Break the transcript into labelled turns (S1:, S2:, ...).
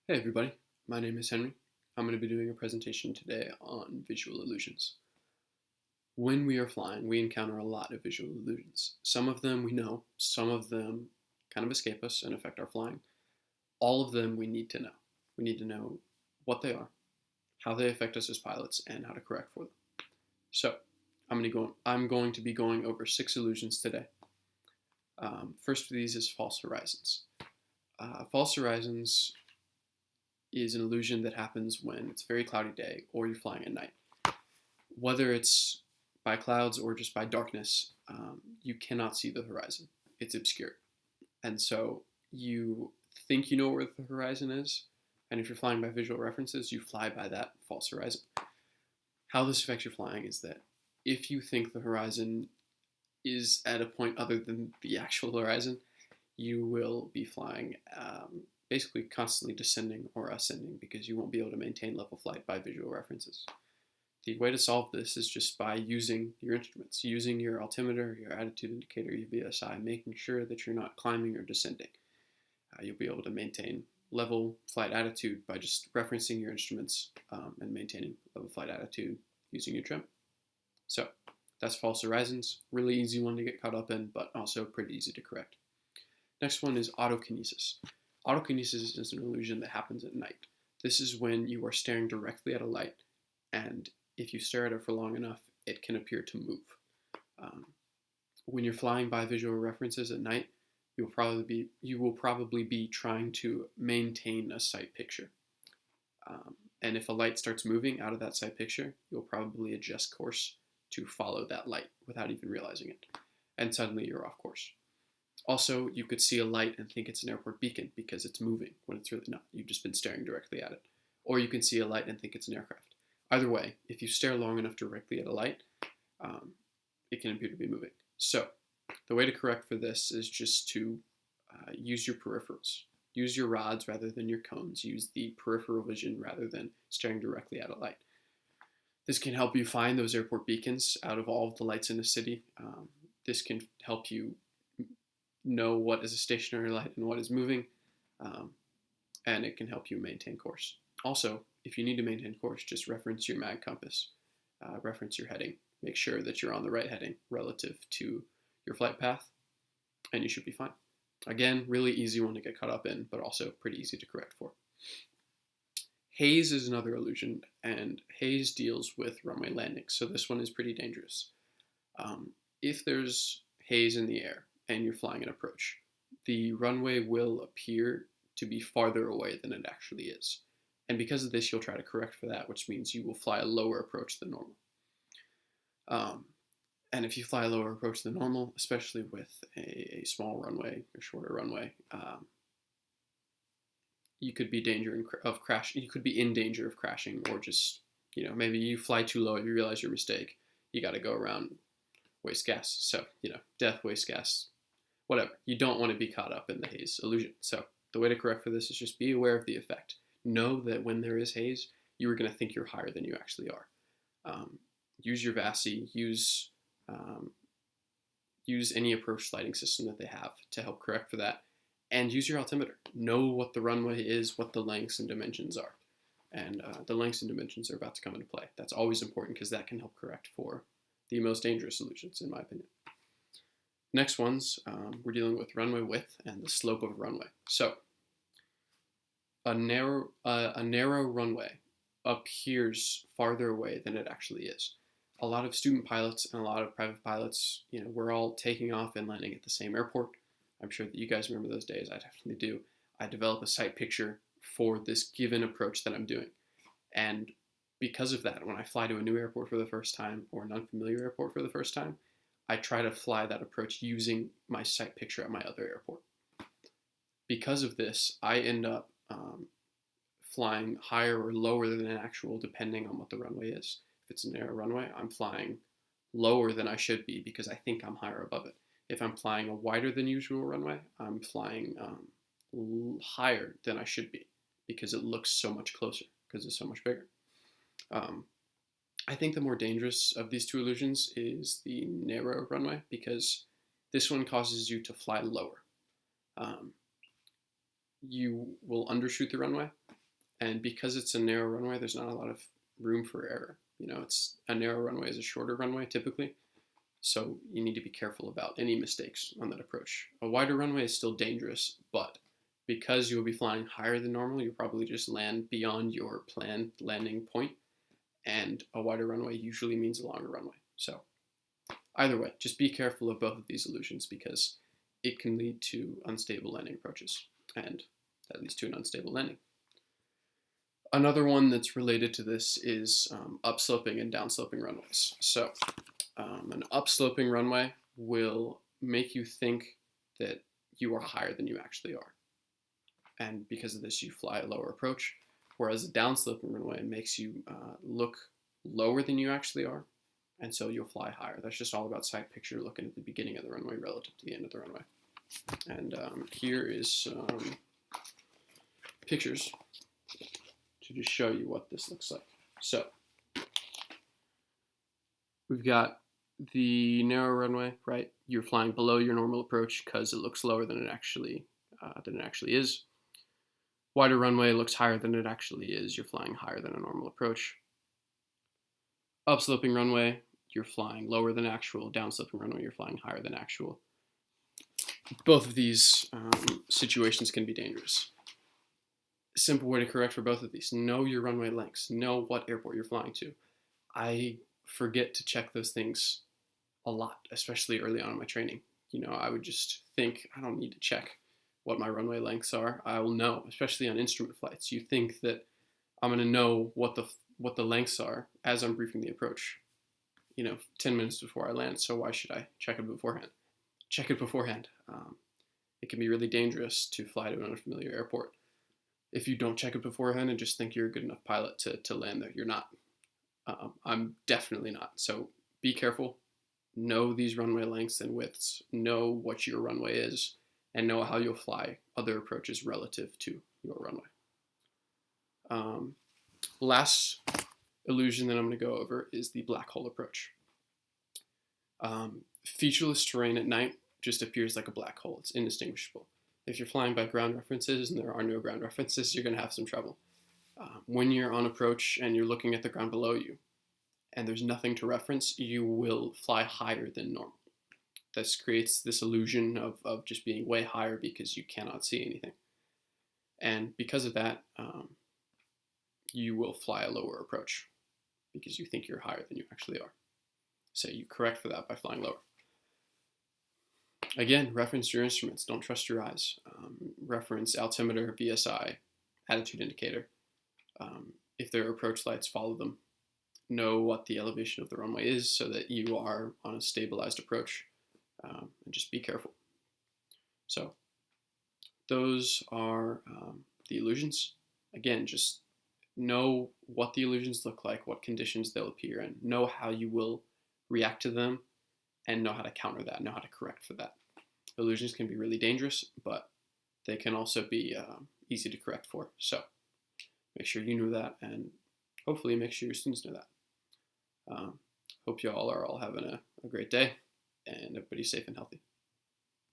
S1: Hey everybody, my name is Henry. I'm going to be doing a presentation today on visual illusions. When we are flying, we encounter a lot of visual illusions. Some of them we know, some of them kind of escape us and affect our flying. All of them we need to know. We need to know what they are, how they affect us as pilots, and how to correct for them. So, I'm going to be going over 6 illusions today. First of these is false horizons. False horizons is an illusion that happens when it's a very cloudy day or you're flying at night. Whether it's by clouds or just by darkness, you cannot see the horizon. It's obscured. And so you think you know where the horizon is, and if you're flying by visual references, you fly by that false horizon. How this affects your flying is that if you think the horizon is at a point other than the actual horizon, you will be flying basically constantly descending or ascending because you won't be able to maintain level flight by visual references. The way to solve this is just by using your instruments, using your altimeter, your attitude indicator, your VSI, making sure that you're not climbing or descending. You'll be able to maintain level flight attitude by just referencing your instruments and maintaining level flight attitude using your trim. So that's false horizons. Really easy one to get caught up in, but also pretty easy to correct. Next one is autokinesis. Autokinesis is an illusion that happens at night. This is when you are staring directly at a light, and if you stare at it for long enough, it can appear to move. When you're flying by visual references at night, you will probably be trying to maintain a sight picture. And if a light starts moving out of that sight picture, you'll probably adjust course to follow that light without even realizing it. And suddenly you're off course. Also, you could see a light and think it's an airport beacon because it's moving when it's really not. You've just been staring directly at it. Or you can see a light and think it's an aircraft. Either way, if you stare long enough directly at a light, it can appear to be moving. So, the way to correct for this is just to use your peripherals. Use your rods rather than your cones. Use the peripheral vision rather than staring directly at a light. This can help you find those airport beacons out of all of the lights in the city. This can help you know what is a stationary light and what is moving, and it can help you maintain course. Also, if you need to maintain course, just reference your mag compass, reference your heading, make sure that you're on the right heading relative to your flight path, and you should be fine. Again, really easy one to get caught up in, but also pretty easy to correct for. Haze is another illusion, and haze deals with runway landings, so this one is pretty dangerous. If there's haze in the air and you're flying an approach, the runway will appear to be farther away than it actually is. And because of this, you'll try to correct for that, which means you will fly a lower approach than normal. And if you fly a lower approach than normal, especially with a small runway or shorter runway, you could be You could be in danger of crashing, or just maybe you fly too low and you realize your mistake. You got to go around, waste gas. So death, waste gas, whatever. You don't want to be caught up in the haze illusion. So the way to correct for this is just be aware of the effect. Know that when there is haze, you are going to think you're higher than you actually are. Use your VASI. Use any approach lighting system that they have to help correct for that. And use your altimeter. Know what the runway is, what the lengths and dimensions are. And the lengths and dimensions are about to come into play. That's always important because that can help correct for the most dangerous illusions, in my opinion. Next ones, we're dealing with runway width and the slope of a runway. So, a narrow runway appears farther away than it actually is. A lot of student pilots and a lot of private pilots, we're all taking off and landing at the same airport. I'm sure that you guys remember those days. I definitely do. I develop a sight picture for this given approach that I'm doing. And because of that, when I fly to a new airport for the first time or an unfamiliar airport for the first time, I try to fly that approach using my sight picture at my other airport. Because of this, I end up flying higher or lower than actual depending on what the runway is. If it's a narrow runway, I'm flying lower than I should be because I think I'm higher above it. If I'm flying a wider than usual runway, I'm flying higher than I should be because it looks so much closer because it's so much bigger. I think the more dangerous of these two illusions is the narrow runway because this one causes you to fly lower. You will undershoot the runway, And because it's a narrow runway, there's not a lot of room for error. It's a narrow runway is a shorter runway typically, so you need to be careful about any mistakes on that approach. A wider runway is still dangerous, but because you'll be flying higher than normal, you'll probably just land beyond your planned landing point, and a wider runway usually means a longer runway. So either way, just be careful of both of these illusions because it can lead to unstable landing approaches, and that leads to an unstable landing. Another one that's related to this is upsloping and downsloping runways. So an upsloping runway will make you think that you are higher than you actually are. And because of this, you fly a lower approach, whereas a downsloping runway makes you look lower than you actually are, and so you'll fly higher. That's just all about side picture, looking at the beginning of the runway relative to the end of the runway. And here is some pictures to just show you what this looks like. So we've got the narrow runway, right? You're flying below your normal approach because it looks lower than it actually is. Wider runway looks higher than it actually is. You're flying higher than a normal approach. Upsloping runway, you're flying lower than actual. Downsloping runway, you're flying higher than actual. Both of these situations can be dangerous. Simple way to correct for both of these: know your runway lengths. Know what airport you're flying to. I forget to check those things a lot, especially early on in my training. I would just think I don't need to check what my runway lengths are. I will know, especially on instrument flights. You think that I'm going to know what the lengths are as I'm briefing the approach, 10 minutes before I land. So why should I check it beforehand? Check it beforehand. It can be really dangerous to fly to an unfamiliar airport if you don't check it beforehand and just think you're a good enough pilot to land there. You're not. I'm definitely not. So be careful. Know these runway lengths and widths. Know what your runway is, and know how you'll fly other approaches relative to your runway. Last illusion that I'm going to go over is the black hole approach. Featureless terrain at night just appears like a black hole. It's indistinguishable. If you're flying by ground references and there are no ground references, you're going to have some trouble. When you're on approach and you're looking at the ground below you and there's nothing to reference, you will fly higher than normal. This creates this illusion of just being way higher because you cannot see anything. And because of that, you will fly a lower approach because you think you're higher than you actually are. So you correct for that by flying lower. Again, reference your instruments. Don't trust your eyes. Reference altimeter, VSI, attitude indicator. If there are approach lights, follow them. Know what the elevation of the runway is so that you are on a stabilized approach. And just be careful. So those are the illusions. Again, just know what the illusions look like, what conditions they'll appear in, know how you will react to them, and know how to counter that, know how to correct for that. Illusions can be really dangerous, but they can also be easy to correct for. So make sure you know that, and hopefully make sure your students know that. Hope you all are having a great day, and everybody's safe and healthy.